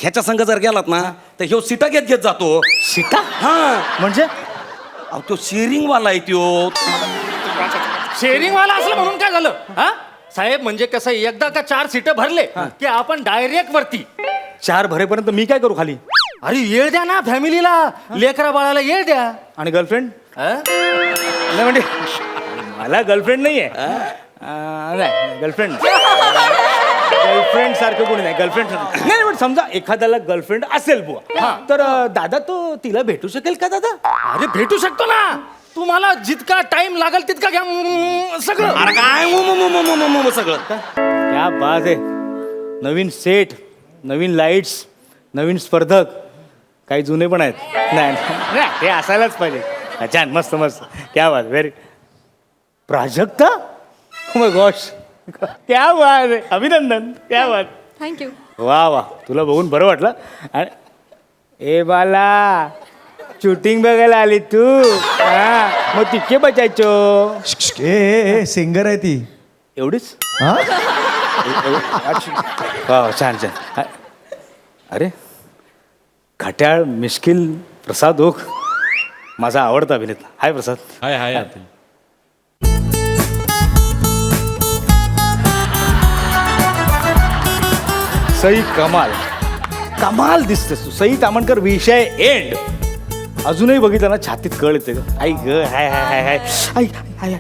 ह्याच्या संघ जर गेलात ना तर ह्यो सीटा घेत घेत जातो. सीटा हा म्हणजे अहो तो शेअरिंग वाला आहे त्यो. शेअरिंग वाला असलं म्हणून काय झालं हा साहेब? म्हणजे कसं एकदा का 4 सीटं भरले की आपण डायरेक्ट वरती. 4 भरेपर्यंत मी काय करू खाली? अरे येळ द्या ना फॅमिलीला, लेकरा बाळाला येळ द्या. आणि गर्लफ्रेंड हा? नाही म्हणजे मला गर्लफ्रेंड नाहीये. नाही गर्लफ्रेंड गर्लफ्रेंड सारखं कोणी नाही. गर्लफ्रेंड नाही पण समजा एखाद्याला गर्लफ्रेंड असेल बुवा तर दादा तो तिला भेटू शकेल का दादा? अरे भेटू शकतो ना. तुम्हाला जितका टाइम लागेल तितका घ्या सगळं. अरे काय सगळं क्या बात आहे. नवीन सेट, नवीन लाईट्स, नवीन स्पर्धक, काही जुने पण आहेत. नाही नाही, ते असायलाच पाहिजे. छान मस्त मस्त. क्या बात. व्हेरी प्राजक्ता. माय गॉश, क्या बात आहे. अभिनंदन. क्या बात. थँक्यू. वा वा, तुला बघून बरं वाटलं. आणि ए बाला, शूटिंग बघायला आली तू? हा मग तितके बचायचो. ए सिंगर आहे ती. एवढीच? हा वा छान छान. अरे खट्याळ, मिश्किल, प्रसाद ओक माझा आवडता अभिनेता. हाय प्रसाद. हाय हाय. सई कमाल, कमाल दिसतेस तू. सई तामणकर विषय एंड. अजूनही बघितलं ना छातीत कळ येते. आई ग हाय हाय हाय हाय. आई हाय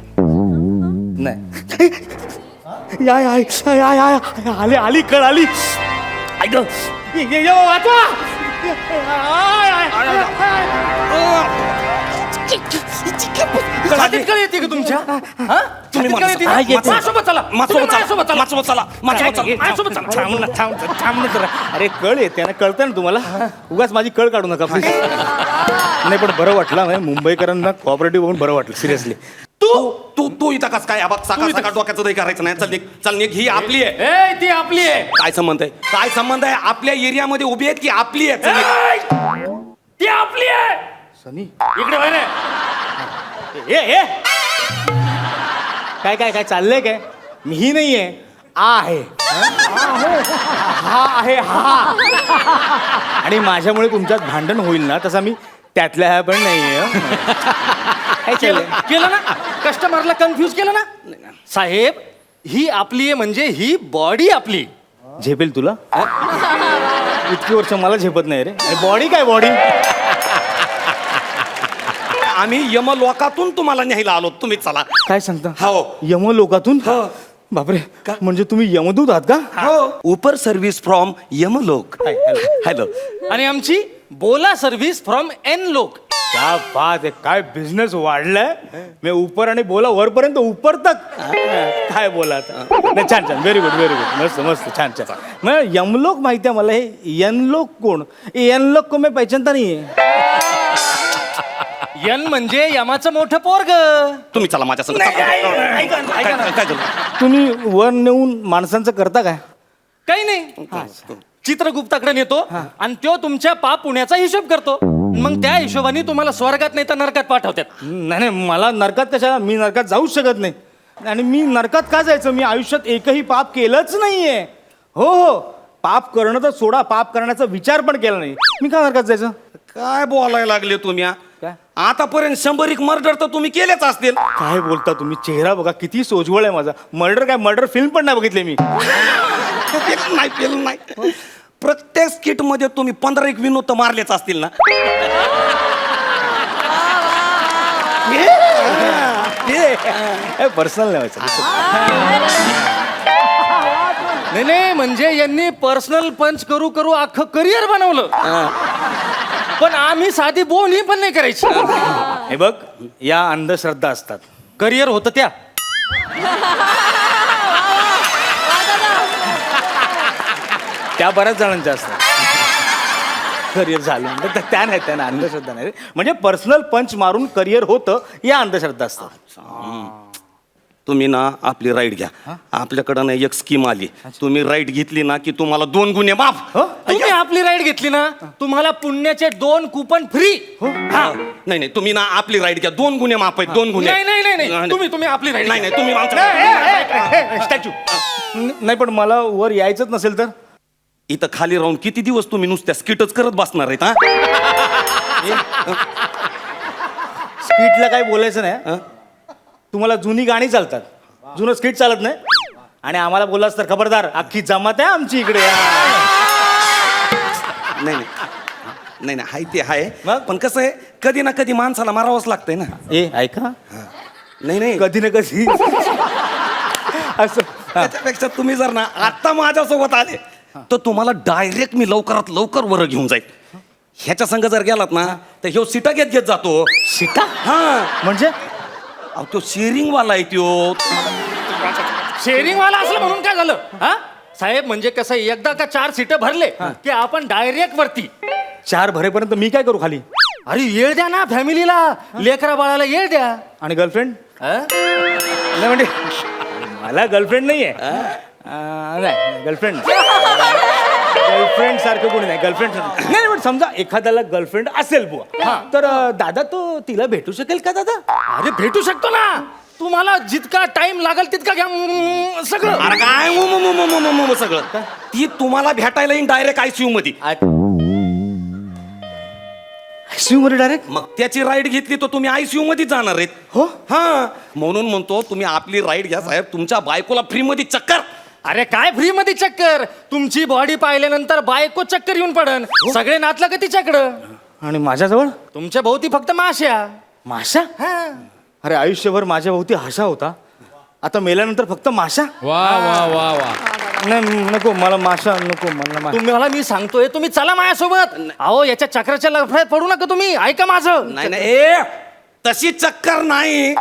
नाही याय आय आय आय आय आली आली कळ आली. आई ग वाचा. छातीत कळ येते का तुमच्या? हा? तुम्ही छातीत कळ येते? हा, येते. माझ्यासोबत चला. तुम्ही माझ्यासोबत चला. माझ्यासोबत चला. थांब ना, थांब ना जरा. अरे कळ येते ना, कळतं ना तुम्हाला. उगाच माझी कळ काढू नका प्लीज. नाही पण बरं वाटलं म्हणजे मुंबईकरांना कॉपरेटिव्ह बघून बरं वाटलं सिरियसली. तू तू तू इथं कस काय सकाळ सकाळ डोक्याचं दही करायचं नाही. चल निघ, चल निघ. ही आपली आहे. ए ती आपली आहे. काय संबंध आहे? काय संबंध आहे? आपल्या एरियामध्ये उभी आहेत की आपली आहे? चल निघ. ती आपली आहे. सनी इकडे वळ रे. ए काय काय काय चाललंय काय? मी नाहीये, आहे. हा आहे हा. आणि माझ्यामुळे तुमच्यात भांडण होईल ना तसा मी त्यातल्या ह्या पण नाहीये. काय चाललंय? केलं ना कस्टमरला कन्फ्यूज केलं ना साहेब. ही आपली आहे म्हणजे ही बॉडी आपली. झेपेल तुला? इतकी वर्ष मला झेपत नाही रे. बॉडी काय बॉडी? आम्ही यमलोकातून तुम्हाला न्यायला आलो. तुम्ही चला. काय सांगता? हो. यमलोकातून? बापरे, म्हणजे तुम्ही यमदूत आहात का? हो. उपर सर्व्हिस फ्रॉम यमलोक. हॅलो. आणि आमची बोला सर्व्हिस फ्रॉम एन लोक. क्या बात आहे. काय बिझनेस वाढलाय. मी उपर आणि बोला वरपर्यंत उपर तक. काय बोला आता. नाही छान छान. Very good very good. मस्त मस्त छान छान. मग यमलोक माहिती आहे मला. हे यनलोक कोण? यनलोक को मैं पहचानता नाही आहे. यन म्हणजे यमाचं मोठं पोरग. तुम्ही चला माझ्या संग. काय झालं? तुम्ही वर नेऊन माणसांचं करता काय? काही नाही. चित्रगुप्ताकडे नेतो आणि तो तुमच्या पाप पुण्याचा हिशोब करतो. मग त्या हिशोबाने तुम्हाला स्वर्गात नाही तर नरकात पाठवतात. नाही नाही, मला नरकात कशाला? मी नरकात जाऊच शकत नाही. आणि मी नरकात का जायचं? मी आयुष्यात एकही पाप केलंच नाहीये. हो हो, पाप करणं तर सोडा, पाप करण्याचा विचार पण केला नाही. मी का नरकात जायचं? काय बोलायला लागले तुम्ही? काय? आतापर्यंत 100 मर्डर तर तुम्ही केलेच असतील. काय बोलता तुम्ही? चेहरा बघा किती सोजवळ आहे माझा. मर्डर काय? मर्डर फिल्म पण नाही बघितले मी. नाही केलं नाही. प्रत्येक स्किट मध्ये तुम्ही 15 विनोद तर मारलेच असतील ना. पर्सनल नाही. नाही नाही, म्हणजे यांनी पर्सनल पंच करू करू अख्खं करिअर बनवलं. पण आम्ही साधी बोनी पण नाही करायची. हे बघ, या अंधश्रद्धा असतात. करिअर होतं त्या. त्या बऱ्याच जणांच्या असतात. करिअर झालं म्हणजे त्या नाही, त्यांना अंधश्रद्धा नाही. म्हणजे पर्सनल पंच मारून करिअर होतं या अंधश्रद्धा असतात. तुम्ही ना आपली राईड घ्या. आपल्याकडं ना एक स्कीम आली. तुम्ही राईड घेतली ना की तुम्हाला 2 गुन्हे माफ. तुम्ही आपली राईड घेतली ना तुम्हाला पुण्याचे 2 कुपन फ्री. नाही नाही, तुम्ही ना आपली राईड घ्या. 2 गुन्हे माफ आहेत. 2 गुन्हे. नाही नाही नाही नाही, तुम्ही आपली राईड. नाही नाही, तुम्ही स्टॅच्यू. नाही पण मला वर यायचंच नसेल तर? इथं खाली राहून किती दिवस तुम्ही नुसत्या स्किटच करत बसणार आहेत हा? स्किटला काही बोलायचं नाही. तुम्हाला जुनी गाणी चालतात, जुनं स्किट चालत नाही. आणि आम्हाला बोललास तर खबरदार, अख्खी जमात आहे आमची इकडे. नाही नाही नाही नाही हाय ते आहे मग? पण कसं आहे कधी ना कधी माणसाला मारावंच लागतंय ना. ए ऐका, नाही नाही कधी ना कधी असं. त्याच्यापेक्षा तुम्ही जर ना आता माझ्यासोबत आले तर तुम्हाला डायरेक्ट मी लवकरात लवकर वर घेऊन जाईल. ह्याच्या संग जर गेलात ना तर ह्यो सीटा घेत घेत जातो. सीटा हा म्हणजे? अहो तो शेअरिंग वाला आहे त्यो. शेअरिंग वाला असलं म्हणून काय झालं हा साहेब? म्हणजे कसं एकदा का 4 सीट भरले की आपण डायरेक्ट वरती. 4 भरेपर्यंत मी काय करू खाली? अरे येळ द्या ना फॅमिलीला, लेकरा बाळाला येळ द्या. आणि गर्लफ्रेंड? हा? नाही म्हणजे मला गर्लफ्रेंड नाहीये. नाही गर्लफ्रेंड गर्लफ्रेंड सारखं कोणी नाही. गर्लफ्रेंड नाही पण समजा एखाद्याला गर्लफ्रेंड असेल बुवा, तर दादा तो तिला भेटू शकेल का दादा? अरे भेटू शकतो ना. तुम्हाला जितका टाइम लागेल तितका घ्या सगळं. अरे काय सगळं ती तुम्हाला भेटायला येईन डायरेक्ट आयसीयू मध्ये. आयसीयू मध्ये डायरेक्ट? मग त्याची राईड घेतली तर तुम्ही आयसीयू मध्ये जाणार आहेत. हो हा म्हणून म्हणतो तुम्ही आपली राईड घ्या साहेब. तुमच्या बायकोला फ्री मध्ये चक्कर. अरे काय फ्री मध्ये चक्कर? तुमची बॉडी पाहिल्यानंतर बायको चक्कर येऊन पडन. सगळे नातलं का तिच्याकडं? आणि माझ्याजवळ तुमच्या भोवती फक्त माश्या. माशा? हा. अरे आयुष्यभर माझ्या भोवती हाशा होता, आता मेल्यानंतर फक्त माशा? वा वा वा वा. नाही नको मला माशा नको मला. तुम्हाला मी सांगतोय तुम्ही चला माझ्यासोबत. अहो याच्या चक्राच्या लफड्यात पडू नका तुम्ही. ऐका माझं. नाही नाही ए तशी चक्कर नाही.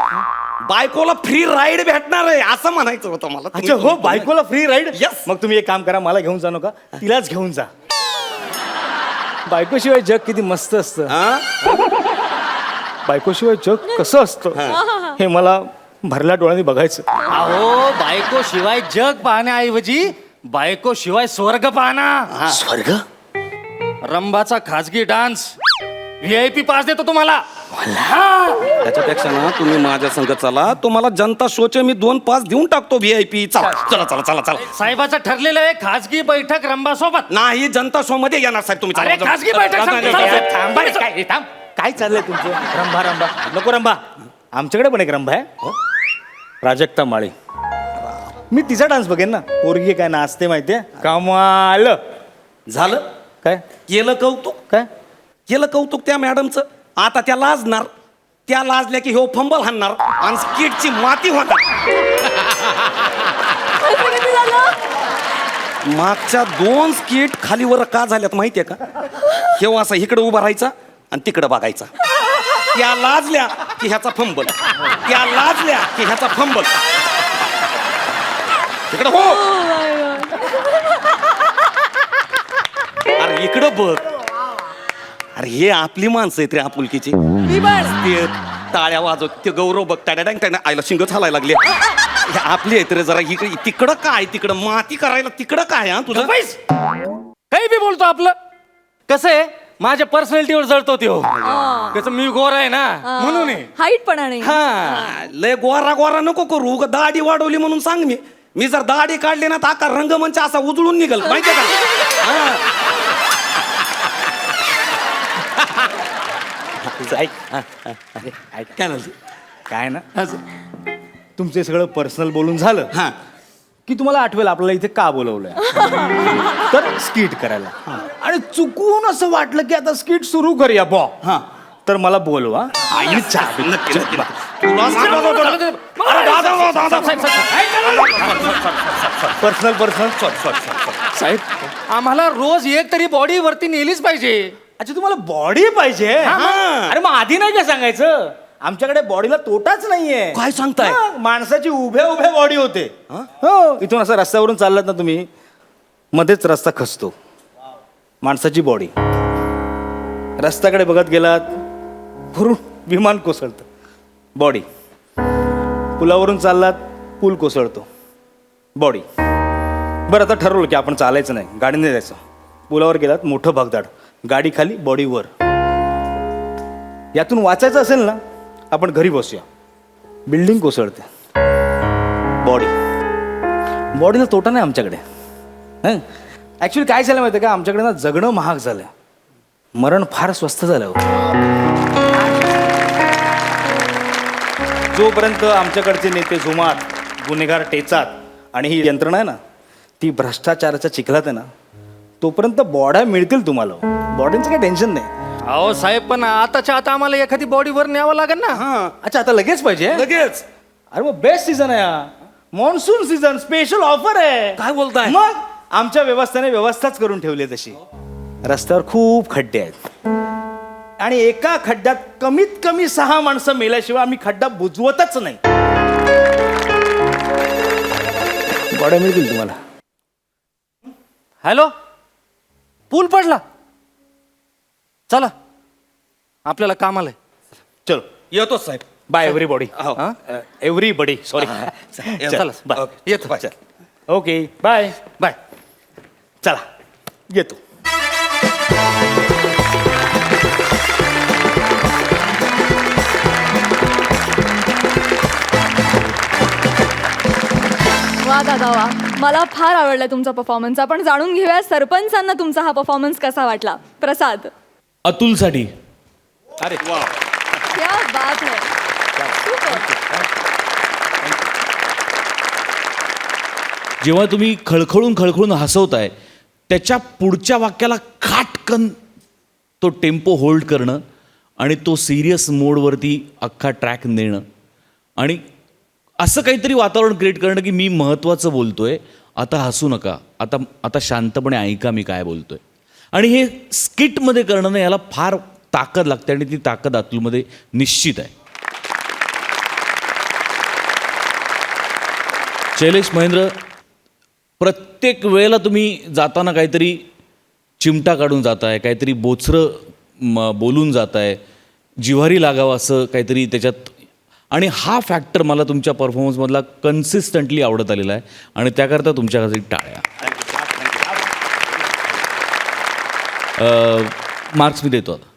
बायकोला फ्री राईड भेटणार आहे असं म्हणायचं होतं मला. अच्छा हो, बायकोला फ्री राईड? Yes. मग तुम्ही एक काम करा, मला घेऊन जा नका, तिलाच घेऊन जा. बायकोशिवाय जग किती मस्त असतं. हा? बायकोशिवाय जग कसं असतं हे मला भरल्या डोळ्यांनी बघायचं. अहो बायको शिवाय जग पाहण्याऐवजी बायको शिवाय स्वर्ग पाहना. स्वर्ग? रंभाचा खाजगी डान्स VIP पास देतो तुम्हाला. त्याच्यापेक्षा ना तुम्ही माझ्या संग चला. तुम्हाला जनता शोचे मी 2 पास देऊन टाकतो VIP. चला चला चला चला चला. साहेबाचं ठरलेलं आहे खाजगी बैठक रंभा सोबत. नाही जनता शो मध्ये येणार साहेब तुम्ही. अरे, चला, खाजगी बैठक चला, सांगतो, चला, चला, चला. थांबा रे, काय थांब, काय चाललंय तुमचं? रंभा रंभा नको रंभा. आमच्याकडे पण एक रंभा आहे, प्राजक्ता माळी. मी तिचा डान्स बघेन ना. पोरगी काय नाचते माहितीये, कमाल. झालं काय केलं कौतुक. काय केलं कौतुक त्या मॅडमचं. आता त्या लाजणार. त्या लाजल्या की हो फंबल हाणणार आणि स्किटची माती होणार. मागच्या 2 स्किट खालीवर का झाल्यात माहितीये का? हे असं इकडे उभा राहायचा आणि तिकडे बघायचा. त्या लाजल्या की ह्याचा फंबल, त्या लाजल्या की ह्याचा फंबल. इकडे हो. अरे इकडं बघ. अरे हे आपली माणसं आहेत रे आपुलकीची. ते टाळ्या वाजवत ते गौरव बघ टाड्या टाड्या आईला शिंग चालायला लागले. हे आपली आहेत रे. जरा इकडे तिकडं काय, तिकडं माती करायला तिकडं काय हा तुझं? पैस काही बी बोलतो आपलं. कसं आहे माझ्या पर्सनॅलिटीवर जळतो ते. हो कसं मी गोर आहे ना म्हणून आहे. हाईट पण नाही. हा लय गोरा गोरा नको करू. दाढी वाढवली म्हणून सांग. मी जर दाढी काढली ना तर आका रंगमंच असा उजळून निघल माहितीये का? हा. ऐक, काय झालं? काय ना, तुमचे सगळं पर्सनल बोलून झालं हा की तुम्हाला आठवेल आपल्याला इथे का बोलवलंय. तर स्किट करायला. आणि चुकून असं वाटलं की आता स्किट सुरू करूया बॉ. हा तर मला बोलवा. नक्की नक्की तुला सांगत होतो ना. अरे दादा, दादा, पर्सनल पर्सनल साहेब आम्हाला रोज एक तरी बॉडी वरती नेलीच पाहिजे. अच्छा तुम्हाला बॉडी पाहिजे? अरे मग आधी नाही का सांगायचं? आमच्याकडे बॉडीला तोटाच नाहीये. काय सांगताय? हा, माणसाची उभ्या उभ्या बॉडी होते. हो इथून असं रस्त्यावरून चाललात ना तुम्ही, मध्येच रस्ता खचतो. माणसाची बॉडी. रस्त्याकडे बघत गेलात भरून विमान कोसळतं. बॉडी. पुलावरून चाललात पूल कोसळतो. बॉडी. बरं आता ठरवलं की आपण चालायचं नाही, गाडीने जायचं. पुलावर गेलात मोठं भगदाड, गाडी खाली बॉडी वर. यातून वाचायचं असेल ना आपण घरी बसूया. बिल्डिंग कोसळते. बॉडी. बॉडीला तोटा नाही आमच्याकडे. हं? ऍक्च्युली काय झालं माहिती का, आमच्याकडे ना जगणं महाग झालं, मरण फार स्वस्त झालं हो. जोपर्यंत आमच्याकडचे नेते जुमात, गुन्हेगार टेचात आणि ही यंत्रणा आहे ना ती भ्रष्टाचाराच्या चिखलात आहे ना, तोपर्यंत बॉड्या मिळतील तुम्हाला. बॉडींचं काही टेन्शन नाही. अहो साहेब, पण आताच्या आता आम्हाला एखादी बॉडीवर न्यावं लागेल ना. हां, अच्छा आता लगेच पाहिजे? लगेच. अरे मग बेस्ट सीझन आहे हा, मॉन्सून सीझन, स्पेशल ऑफर आहे. काय बोलताय? मग आमच्या व्यवस्थेने व्यवस्थाच करून ठेवली आहे तशी. रस्त्यावर खूप खड्डे आहेत आणि एका खड्ड्यात कमीत कमी 6 माणसं मेल्याशिवाय आम्ही खड्डा बुजवतच नाही. बॉड्या मिळतील तुम्हाला. हॅलो, पूल पडला. चला, आपल्याला कामाला आहे. चलो, येतो साहेब. Bye everybody. हो. Everybody, sorry. चला बाय. येतो. Okay, bye bye. चला येतो. वा दादा वा, मला फार आवडला तुमचा परफॉर्मन्स. आपण जाणून घेऊया सरपंचांना तुमचा हा परफॉर्मन्स कसा वाटला. प्रसाद. अतुलसाठी अरे क्या बात है. Super. जेव्हा तुम्ही खळखळून हसवताय त्याच्या पुढच्या वाक्याला खाटकन तो टेम्पो होल्ड करणं आणि तो सिरियस मोडवरती अख्खा ट्रॅक नेणं आणि असं काहीतरी वातावरण क्रिएट करणं की मी महत्त्वाचं बोलतोय, आता हसू नका, आता शांतपणे ऐका मी काय बोलतोय. आणि हे स्किटमध्ये करणं ना, याला फार ताकद लागते आणि ती ताकद अतुलमध्ये निश्चित आहे. शैलेश महेंद्र, प्रत्येक वेळेला तुम्ही जाताना काहीतरी चिमटा काढून जाताय, काहीतरी बोचरं बोलून जाताय, जिव्हारी लागावं असं काहीतरी त्याच्यात. आणि हा फॅक्टर मला तुमच्या परफॉर्मन्समधला कन्सिस्टंटली आवडत आलेला आहे आणि त्याकरता तुमच्यासाठी टाळ्या. मार्क्स मी देतो आता.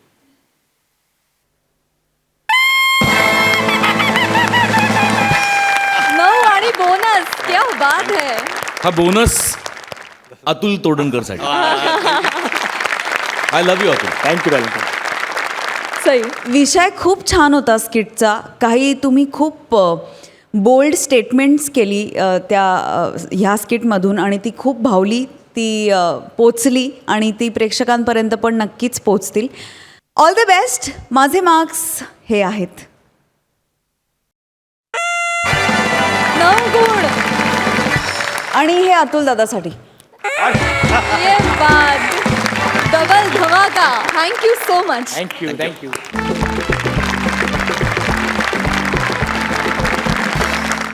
9 आणि बोनस. क्या बात है. हा बोनस अतुल तोडणकरसाठी. I love you Atul. Thank you valentine. Sai. विषय खूप छान होता स्किटचा. काही तुम्ही खूप बोल्ड स्टेटमेंट्स केली ह्या स्किटमधून आणि ती खूप भावली, ती पोचली आणि ती प्रेक्षकांपर्यंत पण नक्कीच पोचतील. All the best. माझे मार्क्स हे आहेत. 9 गुण. आणि हे अतुल दादासाठी. ये बात. डबल धमाका. Thank you so much. थँक्यू.